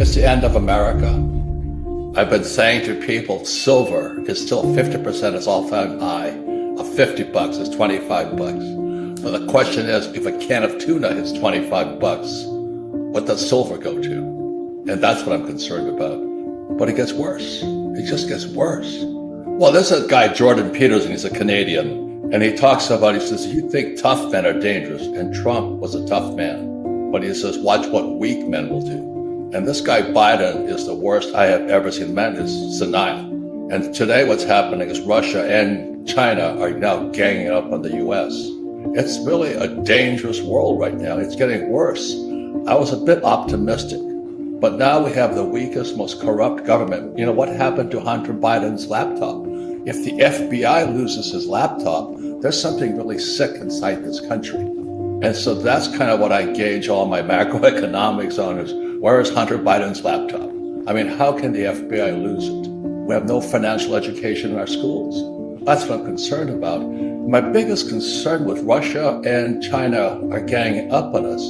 It's the end of America. I've been saying to people, silver is still 50% its all-time high of $50 is 25 bucks. But the question is, if a can of tuna hits 25 bucks, what does silver go to? And that's what I'm concerned about. But it gets worse. It just gets worse. Well, there's a guy, Jordan Peterson, he's a Canadian, and he talks about, he says, you think tough men are dangerous, and Trump was a tough man. But he says, watch what weak men will do. And this guy Biden is the worst I have ever seen. Man is senile. And today what's happening is Russia and China are now ganging up on the U.S. It's really a dangerous world right now. It's getting worse. I was a bit optimistic, but now we have the weakest, most corrupt government. You know, what happened to Hunter Biden's laptop? If the FBI loses his laptop, there's something really sick inside this country. And so that's kind of what I gauge all my macroeconomics on is, where is Hunter Biden's laptop? I mean, how can the FBI lose it? We have no financial education in our schools. That's what I'm concerned about. My biggest concern with Russia and China are ganging up on us.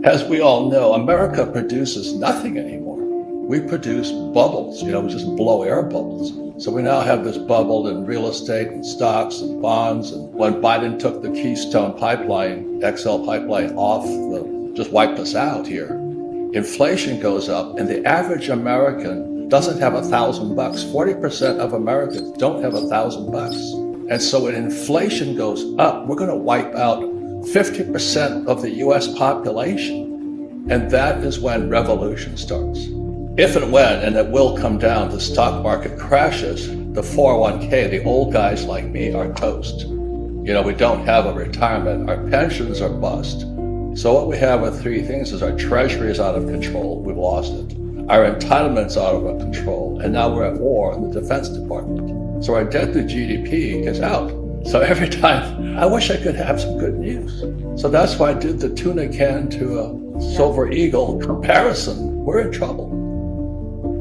As we all know, America produces nothing anymore. We produce bubbles, we just blow air bubbles. So we now have this bubble in real estate and stocks and bonds. And when Biden took the Keystone Pipeline, XL Pipeline off, just wiped us out here. Inflation goes up, and the average American doesn't have $1,000. 40% of Americans don't have $1,000. And so when inflation goes up, we're going to wipe out 50% of the U.S. population. And that is when revolution starts. If and when, and it will come down, the stock market crashes, the 401k, the old guys like me, are toast. We don't have a retirement. Our pensions are bust. So what we have are three things is our treasury is out of control. We've lost it. Our entitlements are out of control. And now we're at war in the Defense Department. So our debt to GDP is out. So every time, I wish I could have some good news. So that's why I did the tuna can to a Silver Eagle comparison. We're in trouble.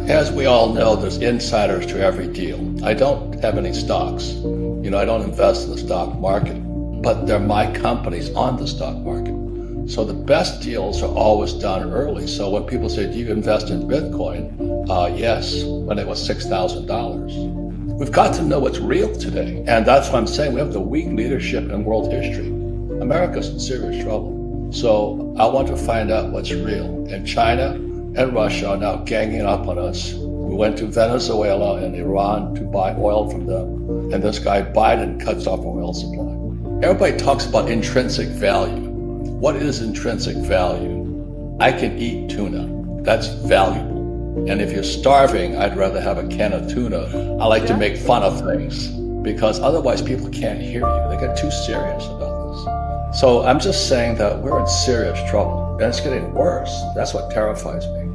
As we all know, there's insiders to every deal. I don't have any stocks. I don't invest in the stock market, but they're my companies on the stock market. So the best deals are always done early. So when people say, do you invest in Bitcoin? Yes, when it was $6,000. We've got to know what's real today. And that's what I'm saying. We have the weak leadership in world history. America's in serious trouble. So I want to find out what's real. And China and Russia are now ganging up on us. We went to Venezuela and Iran to buy oil from them. And this guy Biden cuts off our oil supply. Everybody talks about intrinsic value. What is intrinsic value? I can eat tuna. That's valuable. And if you're starving, I'd rather have a can of tuna. I like to make fun of things because otherwise people can't hear you. They get too serious about this. So I'm just saying that we're in serious trouble and it's getting worse. That's what terrifies me.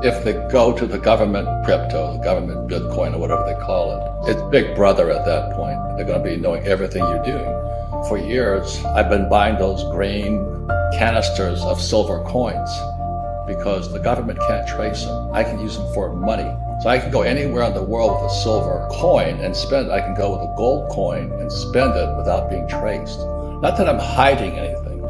If they go to the government crypto, the government Bitcoin or whatever they call it, it's Big Brother at that point. They're going to be knowing everything you're doing. For years, I've been buying those green canisters of silver coins because the government can't trace them. I can use them for money. So I can go anywhere in the world with a silver coin and spend it. I can go with a gold coin and spend it without being traced. Not that I'm hiding anything.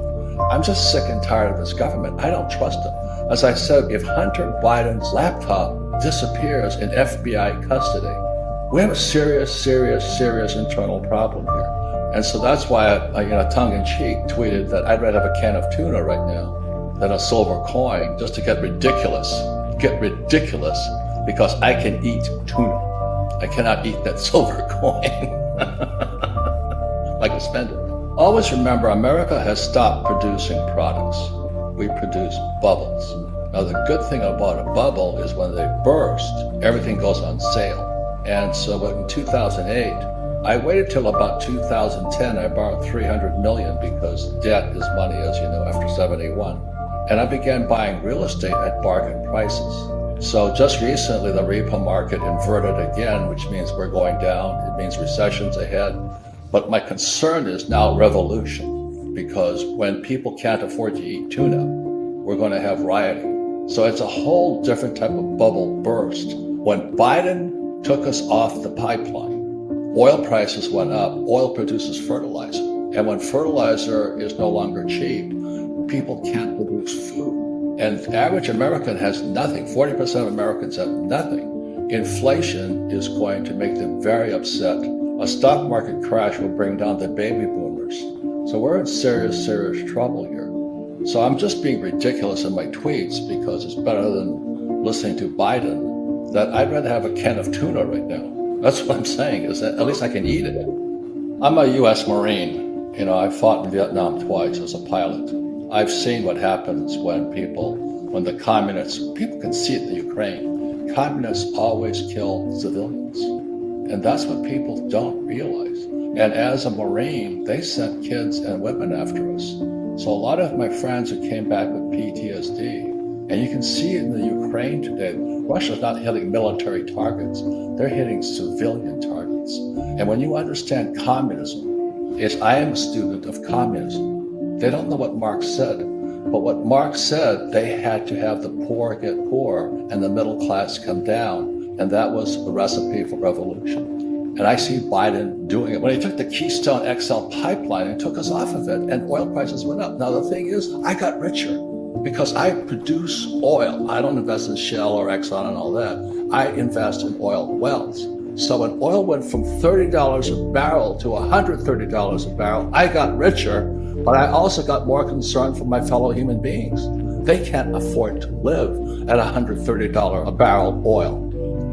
I'm just sick and tired of this government. I don't trust them. As I said, if Hunter Biden's laptop disappears in FBI custody, we have a serious internal problem here. And so that's why I tongue-in-cheek tweeted that I'd rather have a can of tuna right now than a silver coin, just to get ridiculous. Because I can eat tuna. I cannot eat that silver coin. I can spend it. Always remember, America has stopped producing products. We produce bubbles. Now, the good thing about a bubble is when they burst, everything goes on sale. And so in 2008, I waited till about 2010. I borrowed $300 million because debt is money, as you know, after 71. And I began buying real estate at bargain prices. So just recently, the repo market inverted again, which means we're going down. It means recession's ahead. But my concern is now revolution, because when people can't afford to eat tuna, we're going to have rioting. So it's a whole different type of bubble burst. When Biden took us off the pipeline, oil prices went up. Oil produces fertilizer. And when fertilizer is no longer cheap, people can't produce food. And the average American has nothing. 40% of Americans have nothing. Inflation is going to make them very upset. A stock market crash will bring down the baby boomers. So we're in serious, serious trouble here. So I'm just being ridiculous in my tweets because it's better than listening to Biden, that I'd rather have a can of tuna right now. That's what I'm saying, is that at least I can eat it. I'm a U.S. Marine. You know, I fought in Vietnam twice as a pilot. I've seen what happens when the communists, people can see it in the Ukraine, communists always kill civilians. And that's what people don't realize. And as a Marine, they sent kids and women after us. So a lot of my friends who came back with PTSD, and you can see it in the Ukraine today, Russia's not hitting military targets, they're hitting civilian targets. And when you understand communism, I am a student of communism. They don't know what Marx said, but what Marx said, they had to have the poor get poor and the middle class come down. And that was the recipe for revolution. And I see Biden doing it. When he took the Keystone XL pipeline and took us off of it, and oil prices went up. Now the thing is, I got richer because I produce oil. I don't invest in Shell or Exxon and all that. I invest in oil wells. So when oil went from $30 a barrel to $130 a barrel, I got richer, but I also got more concerned for my fellow human beings. They can't afford to live at $130 a barrel oil.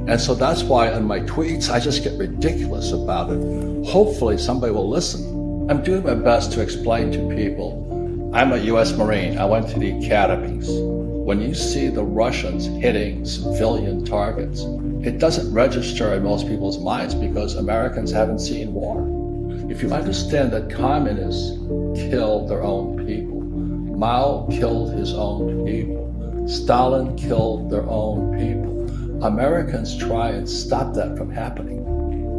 And so that's why in my tweets, I just get ridiculous about it. Hopefully somebody will listen. I'm doing my best to explain to people. I'm a U.S. Marine. I went to the academies. When you see the Russians hitting civilian targets, it doesn't register in most people's minds because Americans haven't seen war. If you understand that communists killed their own people, Mao killed his own people, Stalin killed their own people, Americans try and stop that from happening.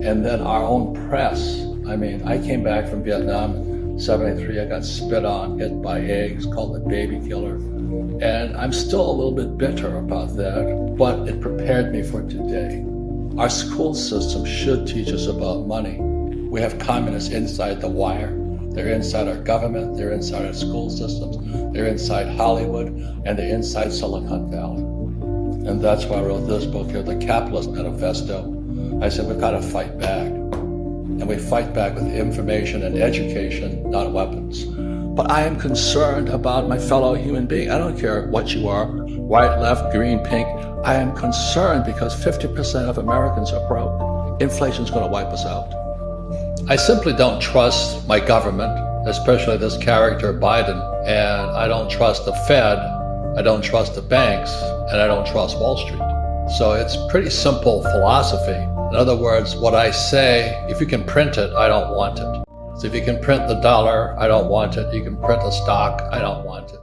And then our own press, I came back from Vietnam in 73, I got spit on, hit by eggs, called the baby killer. And I'm still a little bit bitter about that, but it prepared me for today. Our school system should teach us about money. We have communists inside the wire. They're inside our government, they're inside our school systems, they're inside Hollywood, and they're inside Silicon Valley. And that's why I wrote this book here, The Capitalist Manifesto. I said, we've got to fight back. And we fight back with information and education, not weapons. But I am concerned about my fellow human being. I don't care what you are, white, left, green, pink. I am concerned because 50% of Americans are broke. Inflation's going to wipe us out. I simply don't trust my government, especially this character, Biden, and I don't trust the Fed, I don't trust the banks, and I don't trust Wall Street. So it's pretty simple philosophy. In other words, what I say, if you can print it, I don't want it. So if you can print the dollar, I don't want it. You can print a stock, I don't want it.